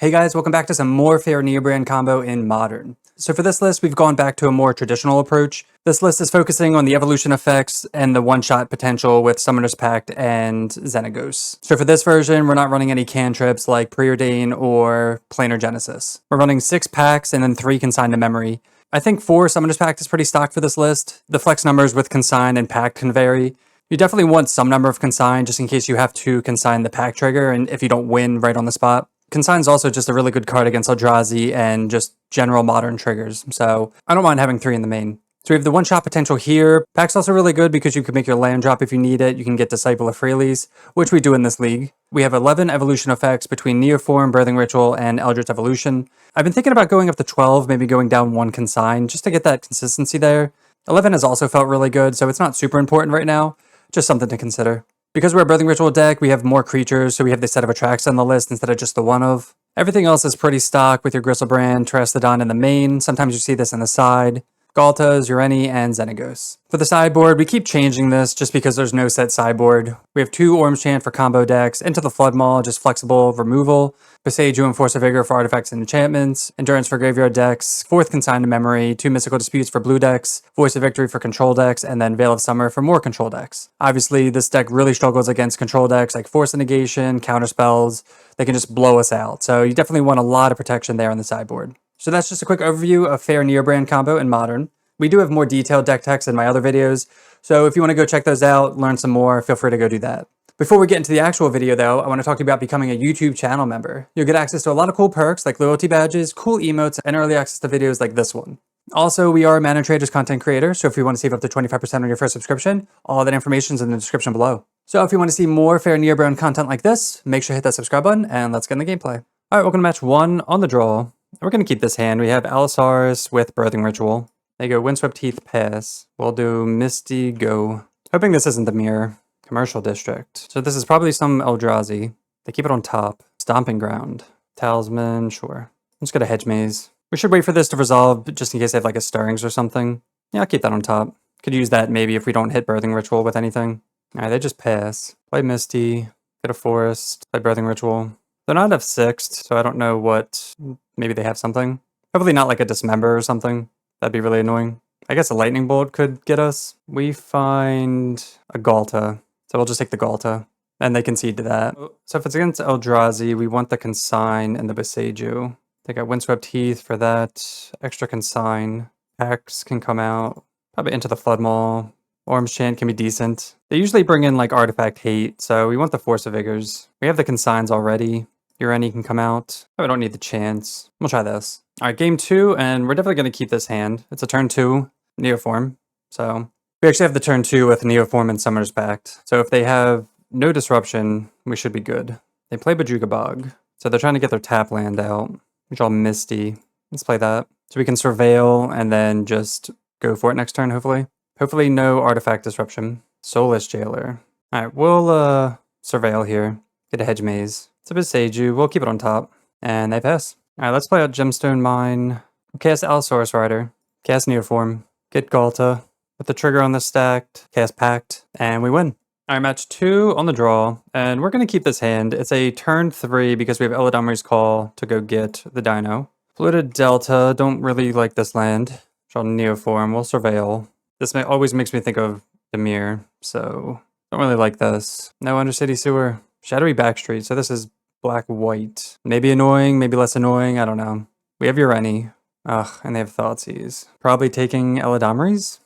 Hey guys, welcome back to some more fair Neobrand combo in Modern. So for this list, we've gone back to a more traditional approach. This list is focusing on the evolution effects and the one-shot potential with Summoner's Pact and Xenagos. So for this version, we're not running any cantrips like Preordain or Planar Genesis. We're running 6 packs and then 3 consigned to memory. I think 4 Summoner's Pact is pretty stock for this list. The flex numbers with consigned and pact can vary. You definitely want some number of consigned just in case you have to consign the pack trigger and if you don't win right on the spot. Consign's also just a really good card against Eldrazi and just general Modern triggers, so I don't mind having 3 in the main. So we have the one-shot potential here. Pack's also really good because you can make your land drop if you need it. You can get Disciple of Freely's, which we do in this league. We have 11 evolution effects between Neoform, Birthing Ritual, and Eldritch Evolution. I've been thinking about going up to 12, maybe going down 1 consign, just to get that consistency there. 11 has also felt really good, so it's not super important right now. Just something to consider. Because we're a Birthing Ritual deck, we have more creatures, so we have the set of Atraxa on the list instead of just the one of. Everything else is pretty stock with your Griselbrand, Terastodon in the main. Sometimes you see this on the side. Ghalta, Zureni, and Xenagos. For the sideboard, we keep changing this just because there's no set sideboard. We have 2 Ormchant for combo decks, Into the Flood Maw, just flexible removal, Boseiju and Force of Vigor for artifacts and enchantments, Endurance for graveyard decks, 4th Consigned to Memory, 2 Mystical Disputes for blue decks, Voice of Victory for control decks, and then Veil of Summer for more control decks. Obviously, this deck really struggles against control decks like Force of Negation, counter spells. They can just blow us out, so you definitely want a lot of protection there on the sideboard. So that's just a quick overview of fair Neobrand combo in Modern. We do have more detailed deck techs in my other videos, so if you want to go check those out, learn some more, feel free to go do that. Before we get into the actual video though, I want to talk to you about becoming a YouTube channel member. You'll get access to a lot of cool perks like loyalty badges, cool emotes, and early access to videos like this one. Also, we are a Mana Traders content creator, so if you want to save up to 25% on your first subscription, all that information is in the description below. So if you want to see more fair Neobrand content like this, make sure to hit that subscribe button, and let's get in the gameplay. Alright, welcome to match 1 on the draw. We're going to keep this hand. We have Allosaurus with Birthing Ritual. They go Windswept Heath, pass. We'll do Misty, go. Hoping this isn't the mirror. Commercial District. So this is probably some Eldrazi. They keep it on top. Stomping Ground. Talisman, sure. Let's go to Hedge Maze. We should wait for this to resolve just in case they have like a Stirrings or something. Yeah, I'll keep that on top. Could use that maybe if we don't hit Birthing Ritual with anything. Alright, they just pass. Play Misty. Get a Forest. Play Birthing Ritual. They're not F6'd, so I don't know what... Maybe they have something. Hopefully not like a Dismember or something. That'd be really annoying. I guess a Lightning Bolt could get us. We find a Ghalta, so we'll just take the Ghalta, and they concede to that. So if it's against Eldrazi, we want the Consign and the Boseiju. They got Windswept Heath for that. Extra Consign. Packs can come out. Probably Into the Flood Maw. Ormchant can be decent. They usually bring in like Artifact Hate, so we want the Force of Vigors. We have the Consigns already. Ureni can come out. Oh, I don't need the chance. We'll try this. Alright, game 2, and we're definitely going to keep this hand. It's a turn 2 Neoform. So we actually have the turn 2 with Neoform and Summoner's Pact. So if they have no disruption, we should be good. They play Bojuka Bog. So they're trying to get their tap land out. We draw Misty. Let's play that. So we can Surveil and then just go for it next turn, hopefully. Hopefully no artifact disruption. Soulless Jailer. Alright, we'll Surveil here. Get a Hedge Maze. It's a Boseiju. We'll keep it on top. And they pass. Alright, let's play out Gemstone Mine. We'll cast Allosaurus Rider. Cast Neoform. Get Ghalta. Put the trigger on this stacked. Cast Pact. And we win. Alright, match 2 on the draw. And we're going to keep this hand. It's a turn 3 because we have Eladamri's Call to go get the Dino. Polluted Delta. Don't really like this land. Draw Neoform. We'll Surveil. This always makes me think of Dimir. So, don't really like this. No Undercity Sewer. Shadowy Backstreet, so this is black-white. Maybe annoying, maybe less annoying, I don't know. We have Ureni. Ugh, and they have Thoughtseize. Probably taking Eladamri's?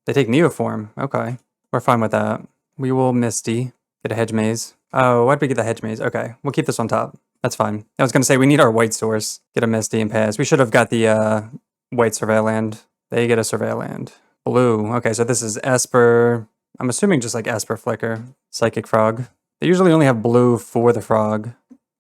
They take Neoform, okay. We're fine with that. We will Misty. Get a Hedge Maze. Oh, why'd we get the Hedge Maze? Okay, we'll keep this on top. That's fine. I was gonna say, we need our white source. Get a Misty and pass. We should have got the white Surveil land. They get a Surveil land. Blue, okay, so this is Esper. I'm assuming just like Esper Flicker. Psychic Frog. They usually only have blue for the frog.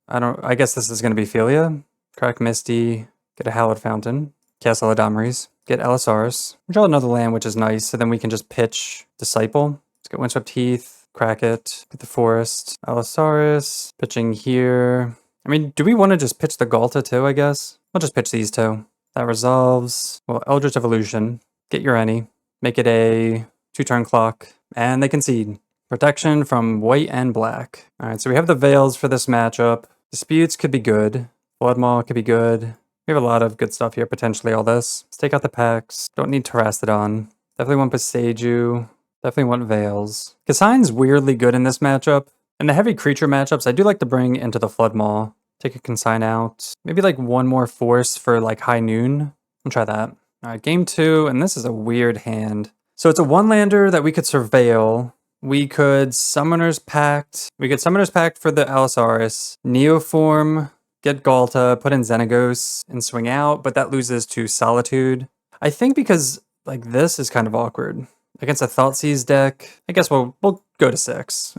I guess this is going to be Philia. Crack Misty. Get a Hallowed Fountain. Cast Eladamri's. Get Allosaurus. Draw another land, which is nice, so then we can just pitch Disciple. Let's get Windswept Heath. Crack it. Get the Forest. Allosaurus. Pitching here. I mean, do we want to just pitch the Ghalta too, I guess? I'll just pitch these two. That resolves. Well, Eldritch Evolution. Get Ureni. Make it a 2-turn clock. And they concede. Protection from white and black. Alright, so we have the Veils for this matchup. Disputes could be good. Blood Maw could be good. We have a lot of good stuff here, potentially all this. Let's take out the packs. Don't need Terrastodon. Definitely want Boseiju. Definitely want Veils. Kassine's weirdly good in this matchup. In the heavy creature matchups, I do like to bring into the Flood Maw. Take a Consign out. Maybe like one more Force for like High Noon. I'll try that. Alright, game 2, and this is a weird hand. So it's a 1-lander that we could Surveil. We could Summoner's Pact. We could Summoner's Pact for the Allosaurus. Neoform, get Ghalta, put in Xenagos, and swing out, but that loses to Solitude. I think because like this is kind of awkward. Against a Thoughtseize deck, I guess we'll go to 6.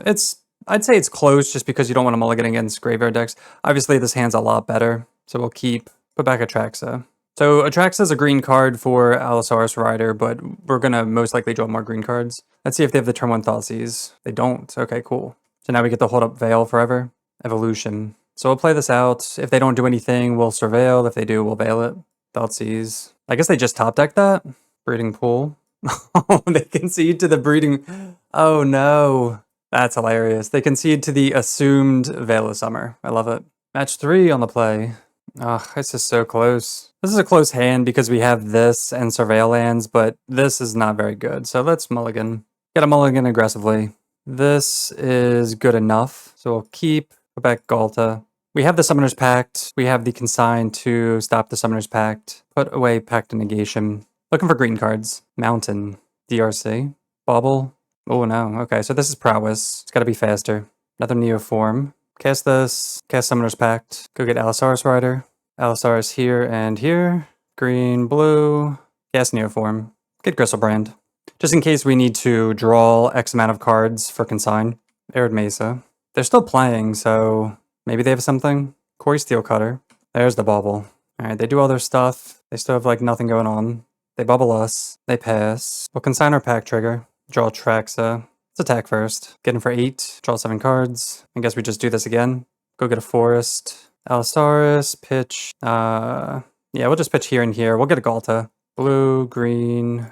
I'd say it's close just because you don't want to mulligan against graveyard decks. Obviously this hand's a lot better, so we'll put back Atraxa. So Atraxa is a green card for Allosaurus Rider, but we're going to most likely draw more green cards. Let's see if they have the turn 1 Thoughtseize. They don't. Okay, cool. So now we get to hold up Veil forever. Evolution. So we'll play this out. If they don't do anything, we'll Surveil. If they do, we'll Veil it. Thoughtseize. I guess they just top deck that. Breeding Pool. Oh, they concede to the breeding. Oh no. That's hilarious. They concede to the assumed Veil of Summer. I love it. Match 3 on the play. Ugh, this is so close. This is a close hand because we have this and Surveil lands, but this is not very good. So let's mulligan. Get a mulligan aggressively. This is good enough. So we'll put back Ghalta. We have the Summoner's Pact. We have the Consign to stop the Summoner's Pact. Put away Pact of Negation. Looking for green cards. Mountain. DRC. Bauble. Oh no. Okay, so this is Prowess. It's gotta be faster. Another Neoform. Cast this. Cast Summoner's Pact. Go get Allosaurus Rider. Allosaurus here and here. Green, blue. Cast Neoform. Get Griselbrand. Just in case we need to draw X amount of cards for Consign. Arid Mesa. They're still playing, so maybe they have something. Quarry Steelcutter. There's the Bauble. Alright, they do all their stuff. They still have like nothing going on. They bubble us. They pass. We'll consign our pack trigger. Draw Atraxa. Let's attack first. Get in for 8. Draw 7 cards. I guess we just do this again. Go get a forest. Allosaurus. Pitch. Yeah, we'll just pitch here and here. We'll get a Ghalta. Blue, green.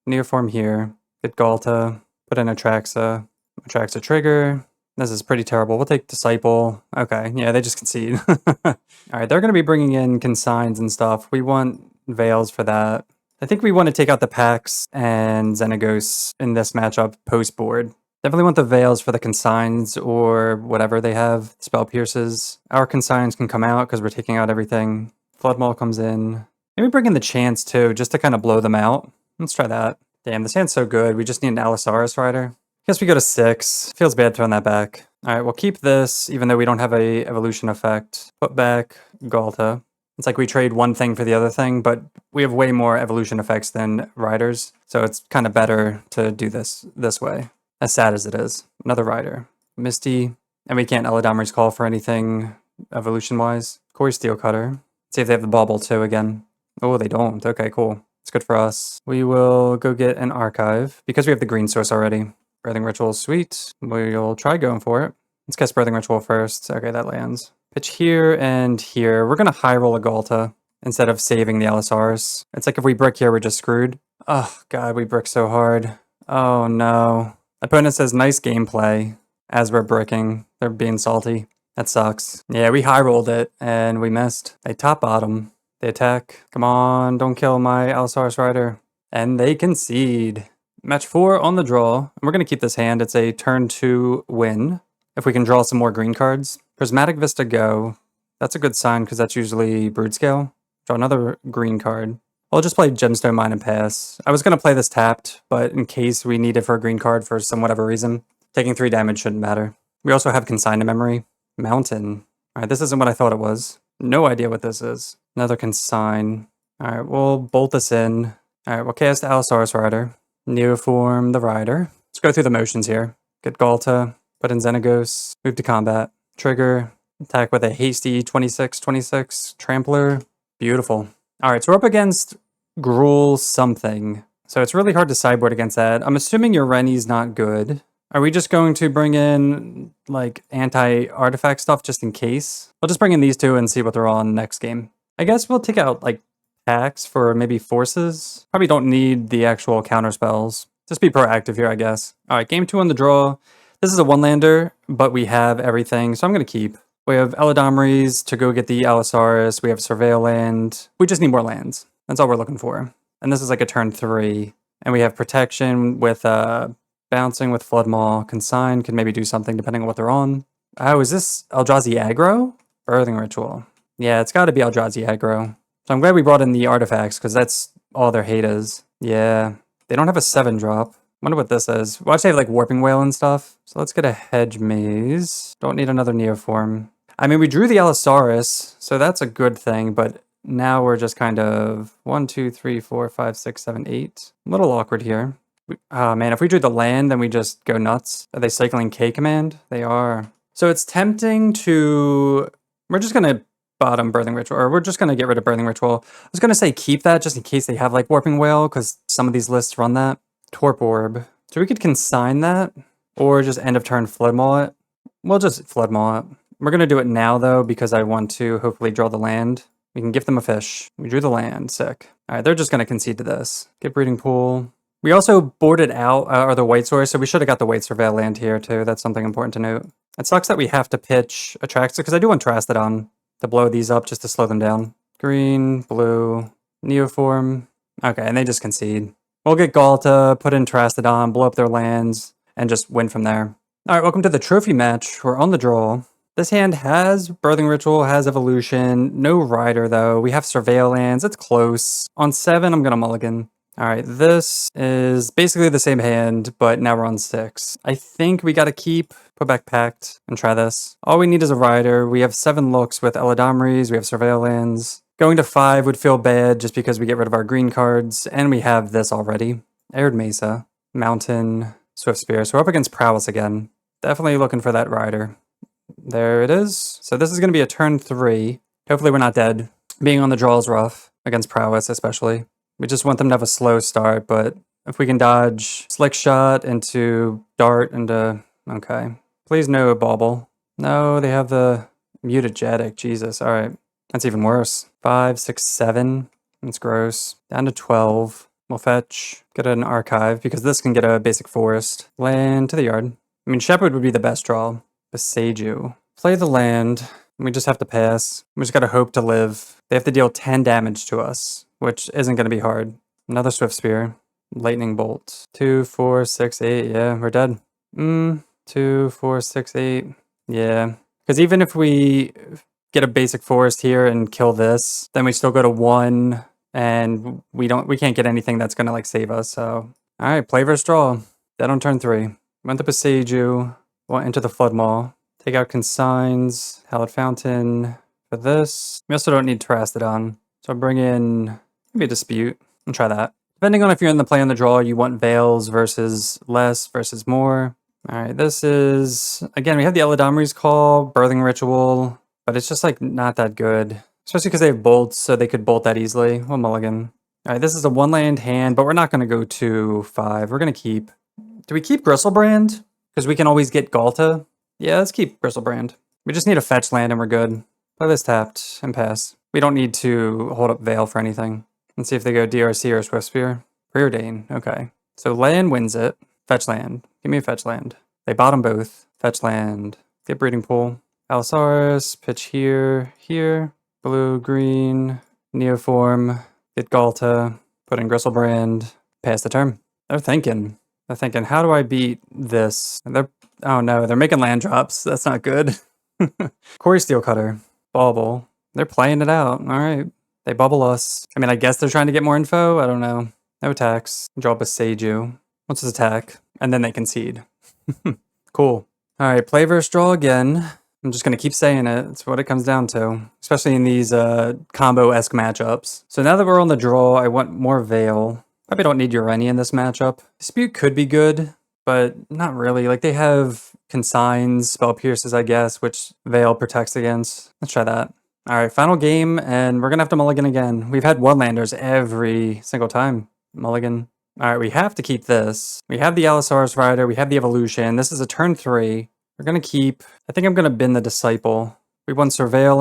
Neoform here. Get Ghalta. Put in Atraxa. Atraxa trigger. This is pretty terrible. We'll take Disciple. Okay, yeah, they just concede. Alright, they're going to be bringing in consigns and stuff. We want Veils for that. I think we want to take out the Pax and Xenagos in this matchup post-board. Definitely want the Veils for the consigns or whatever they have. Spell Pierces. Our consigns can come out because we're taking out everything. Flood Maul comes in. Maybe bring in the Chance too, just to kind of blow them out. Let's try that. Damn, this hand's so good. We just need an Allosaurus Rider. Guess we go to 6. Feels bad throwing that back. Alright, we'll keep this, even though we don't have a evolution effect. Put back Ghalta. It's like we trade one thing for the other thing, but we have way more evolution effects than riders, so it's kind of better to do this way. As sad as it is. Another rider. Misty. And we can't Eladamri's Call for anything evolution-wise. Quarry Steelcutter. See if they have the Bauble too again. Oh, they don't. Okay, cool. It's good for us. We will go get an Archive, because we have the green source already. Birthing Ritual, sweet. We'll try going for it. Let's cast Birthing Ritual first. Okay, that lands. Pitch here and here. We're going to high roll a Ghalta instead of saving the Allosaurus. It's like if we brick here, we're just screwed. Oh, God, we brick so hard. Oh, no. Opponent says nice gameplay as we're bricking. They're being salty. That sucks. Yeah, we high rolled it and we missed. They top bottom. They attack. Come on, don't kill my Allosaurus Rider. And they concede. Match 4 on the draw. And we're going to keep this hand. It's a turn 2 win. If we can draw some more green cards. Prismatic Vista go. That's a good sign because that's usually Broodscale. Draw another green card. I'll just play Gemstone Mine and pass. I was going to play this tapped, but in case we need it for a green card for some whatever reason, taking 3 damage shouldn't matter. We also have Consign to Memory. Mountain. Alright, this isn't what I thought it was. No idea what this is. Another Consign. Alright, we'll bolt this in. Alright, we'll cast Allosaurus Rider. Neoform the Rider. Let's go through the motions here. Get Ghalta. Put in Xenagos. Move to combat. Trigger. Attack with a hasty 26/26 trampler. Beautiful. Alright, so we're up against Gruul something. So it's really hard to sideboard against that. I'm assuming your Rennie's not good. Are we just going to bring in, like, anti-artifact stuff just in case? We'll just bring in these 2 and see what they're on next game. I guess we'll take out, like, packs for maybe forces. Probably don't need the actual counter spells. Just be proactive here, I guess. Alright, game 2 on the draw. This is a 1-lander, but we have everything, so I'm going to keep. We have Eladamri's to go get the Allosaurus. We have Surveil Land. We just need more lands. That's all we're looking for. And this is like a turn 3. And we have Protection with Bouncing with Floodmaw. Consign could maybe do something depending on what they're on. Oh, is this Eldrazi aggro? Birthing Ritual. Yeah, it's got to be Eldrazi aggro. So I'm glad we brought in the artifacts because that's all their hate is. Yeah, they don't have a 7-drop. Wonder what this is. Watch, they have like Warping Whale and stuff. So let's get a Hedge Maze. Don't need another Neoform. I mean, we drew the Allosaurus, so that's a good thing, but now we're just kind of 1, 2, 3, 4, 5, 6, 7, 8. A little awkward here. Oh man, if we drew the land, then we just go nuts. Are they cycling K command? They are. So it's tempting to... We're just going to bottom Birthing Ritual, or we're just going to get rid of Birthing Ritual. I was going to say keep that just in case they have like Warping Whale, because some of these lists run that. Torp Orb. So we could consign that, or just end of turn Floodmaw it. We'll just Floodmaw it. We're going to do it now, though, because I want to hopefully draw the land. We can give them a fish. We drew the land. Sick. All right, they're just going to concede to this. Get Breeding Pool. We also boarded out the White Source, so we should have got the White Surveil land here, too. That's something important to note. It sucks that we have to pitch Atraxa, because I do want Trastodon to blow these up just to slow them down. Green, blue, Neoform. Okay, and they just concede. We'll get Ghalta, put in Trastodon, blow up their lands, and just win from there. All right, welcome to the trophy match. We're on the draw. This hand has Birthing Ritual, has Evolution, no Rider though. We have Surveil lands, it's close. On 7, I'm gonna mulligan. All right, this is basically the same hand, but now we're on 6. I think we gotta put back Pact, and try this. All we need is a Rider. We have 7 looks with Eladamri's, we have Surveil lands. Going to 5 would feel bad just because we get rid of our green cards, and we have this already. Arid Mesa, Mountain, Swift Spear. So we're up against Prowess again. Definitely looking for that Rider. There it is. So this is going to be a turn 3. Hopefully we're not dead. Being on the draw is rough, against Prowess especially. We just want them to have a slow start, but if we can dodge Slick Shot into Dart into... Okay. Please no Bauble. No, they have the Mutagetic. Jesus, alright. That's even worse. 5, 6, 7. That's gross. Down to 12. We'll fetch. Get an Archive, because this can get a basic forest. Land to the yard. I mean, Shepherd would be the best draw. Beseiju. Play the land. We just have to pass. We just gotta hope to live. They have to deal 10 damage to us, which isn't gonna be hard. Another Swift Spear. Lightning Bolt. 2, 4, 6, 8. Yeah, we're dead. 2, 4, 6, 8. Yeah. Because even if we get a basic forest here and kill this, then we still go to 1, and we can't get anything that's gonna like save us. So, all right, play versus draw. Dead on turn 3. Went to Beseiju. Went into the Floodmaw. Take out Consigns. Hallowed Fountain for this. We also don't need Trastodon. So I'll bring in maybe a Dispute and try that. Depending on if you're in the play on the draw, you want Veils versus less versus more. All right, this is, again, we have the Eladamri's Call, Birthing Ritual, but it's just like not that good. Especially because they have bolts, so they could bolt that easily. We'll mulligan. All right, this is a 1-land hand, but we're not going to go to 5. We're going to keep... Do we keep Griselbrand? Because we can always get Ghalta. Yeah, let's keep Griselbrand. We just need a fetch land and we're good. Play this tapped and pass. We don't need to hold up Veil for anything. Let's see if they go DRC or Swift Spear. Preordain. Okay. So land wins it. Fetch land. Give me a fetch land. They bottom both. Fetch land. Get Breeding Pool. Allosaurus. Pitch here. Here. Blue, green. Neoform. Get Ghalta. Put in Griselbrand. Pass the turn. They're thinking, how do I beat this? And oh no, they're making land drops. That's not good. Quarry Steelcutter. Bauble. They're playing it out. All right. They bubble us. I mean, I guess they're trying to get more info. I don't know. No attacks. Draw Beseiju. What's his attack? And then they concede. Cool. All right, play versus draw again. I'm just going to keep saying it. It's what it comes down to, especially in these combo-esque matchups. So now that we're on the draw, I want more Veil. Probably don't need Urani in this matchup. Dispute could be good, but not really. Like, they have Consigns, Spell Pierces, I guess, which Veil protects against. Let's try that. All right, final game, and we're going to have to mulligan again. We've had one-landers every single time. Mulligan. All right, we have to keep this. We have the Allosaurus Rider. We have the Evolution. This is a turn 3. We're going to keep... I think I'm going to bin the Disciple. We want Surveil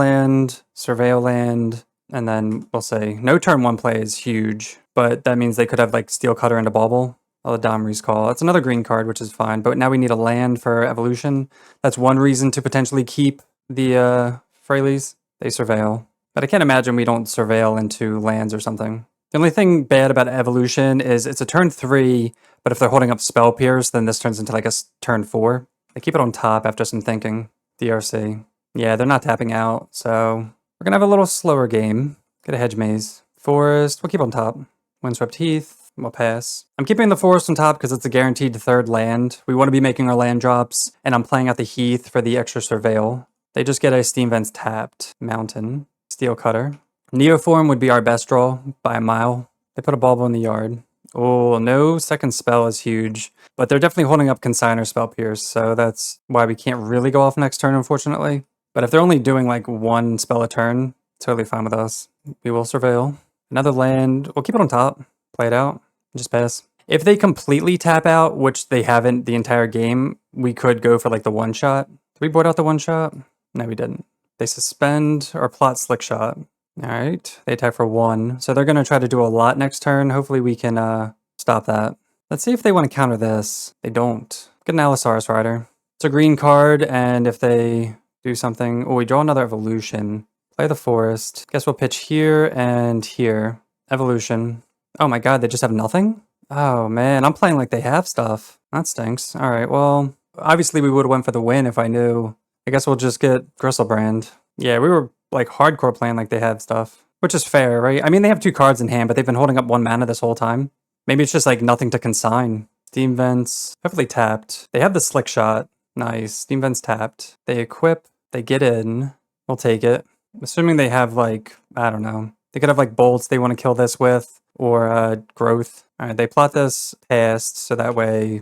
Land, and then we'll say no turn 1 play is huge, but that means they could have like Steel Cutter into Bauble. Eladamri's Call. That's another green card, which is fine, but now we need a land for Evolution. That's one reason to potentially keep the Freyleys. They surveil. But I can't imagine we don't surveil into lands or something. The only thing bad about evolution is it's a turn 3, but if they're holding up Spell Pierce, then this turns into like a turn 4. They keep it on top after some thinking. DRC. Yeah, they're not tapping out, so we're gonna have a little slower game. Get a Hedge Maze. Forest, we'll keep on top. Windswept Heath, we'll pass. I'm keeping the Forest on top because it's a guaranteed 3rd land. We want to be making our land drops, and I'm playing out the Heath for the extra Surveil. They just get a Steam Vents tapped. Mountain. Steel Cutter. Neoform would be our best draw by a mile. They put a Bulbo in the yard. Oh, no second spell is huge. But they're definitely holding up Consigner Spell Pierce, so that's why we can't really go off next turn, unfortunately. But if they're only doing like 1 spell a turn, totally fine with us. We will surveil. Another land, we'll keep it on top. Play it out, just pass. If they completely tap out, which they haven't the entire game, we could go for like the 1-shot. Did we board out the 1-shot? No, we didn't. They suspend or plot Slick Shot. All right, they attack for 1. So they're going to try to do a lot next turn. Hopefully we can stop that. Let's see if they want to counter this. They don't. Get an Allosaurus Rider. It's a green card, and if they do something... Oh, we draw another Evolution. Play the Forest. Guess we'll pitch here and here. Evolution. Oh my god, they just have nothing? Oh man, I'm playing like they have stuff. That stinks. All right, well, obviously we would have went for the win if I knew. I guess we'll just get Griselbrand. Yeah, we were like hardcore playing like they had stuff, which is fair, right? I mean, they have 2 cards in hand, but they've been holding up 1 mana this whole time. Maybe it's just like nothing to consign. Steam Vents, hopefully tapped. They have the Slick Shot. Nice. Steam Vents tapped. They equip, they get in. We'll take it. Assuming they have like, I don't know. They could have like bolts they want to kill this with, or growth. All right, they plot this past, so that way...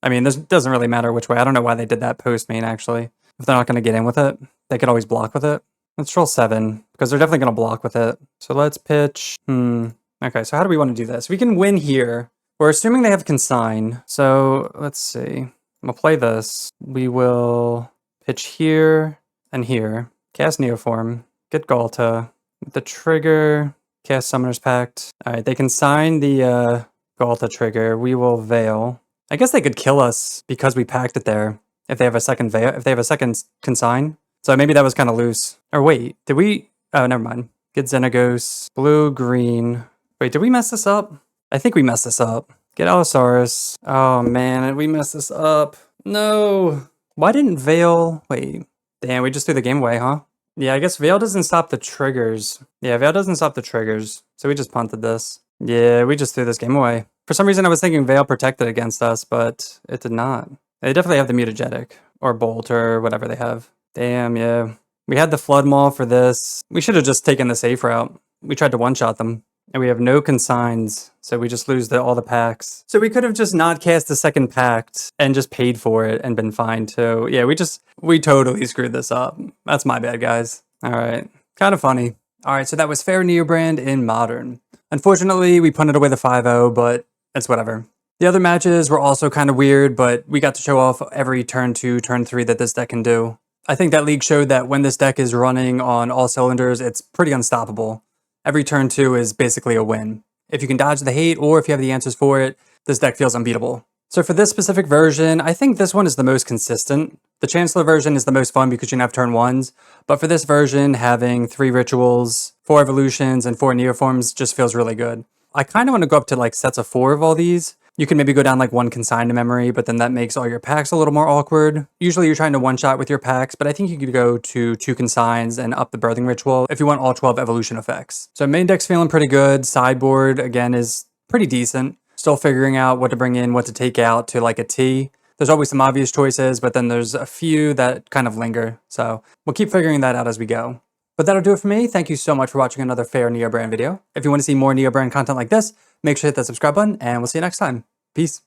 I mean, this doesn't really matter which way. I don't know why they did that post main, actually. If they're not going to get in with it, they could always block with it. Let's roll 7, because they're definitely going to block with it. So let's pitch... Okay, so how do we want to do this? We can win here. We're assuming they have consign. So let's see. I'm going to play this. We will pitch here and here. Cast Neoform. Get Ghalta. With the trigger, cast Summoner's Pact. Alright, they consign the Ghalta trigger. We will Veil. I guess they could kill us because we packed it there. If they have a second Veil, if they have a second consign. So maybe that was kind of loose. Or wait, did we... Oh, never mind. Get Xenagos. Blue, green... Wait, did we mess this up? I think we messed this up. Get Allosaurus. Oh man, we messed this up. No. Why didn't Veil... Wait. Damn, we just threw the game away, huh? Yeah, I guess Veil doesn't stop the triggers. Yeah, Veil doesn't stop the triggers. So we just punted this. Yeah, we just threw this game away. For some reason I was thinking Veil protected against us, but it did not. They definitely have the Mutagetic. Or Bolt, or whatever they have. Damn, yeah. We had the Flood Maul for this. We should have just taken the safe route. We tried to one-shot them. And we have no consigns, so we just lose all the packs. So we could have just not cast the second pact and just paid for it and been fine too. Yeah, we totally screwed this up. That's my bad, guys. All right, kind of funny. All right, so that was Fair Neobrand in Modern. Unfortunately, we punted away the 5-0, but it's whatever. The other matches were also kind of weird, but we got to show off every turn 2, turn 3 that this deck can do. I think that league showed that when this deck is running on all cylinders, it's pretty unstoppable. Every turn 2 is basically a win. If you can dodge the hate or if you have the answers for it, this deck feels unbeatable. So for this specific version, I think this one is the most consistent. The Chancellor version is the most fun because you can have turn 1s, but for this version, having 3 rituals, 4 evolutions, and 4 neoforms just feels really good. I kind of want to go up to like sets of 4 of all these. You can maybe go down like 1 consign to memory, but then that makes all your packs a little more awkward. Usually you're trying to one-shot with your packs, but I think you could go to 2 consigns and up the birthing ritual if you want all 12 evolution effects. So main deck's feeling pretty good. Sideboard, again, is pretty decent. Still figuring out what to bring in, what to take out to like a T. There's always some obvious choices, but then there's a few that kind of linger. So we'll keep figuring that out as we go. But that'll do it for me. Thank you so much for watching another Fair Neobrand video. If you want to see more Neobrand content like this, make sure to hit that subscribe button, and we'll see you next time. Peace.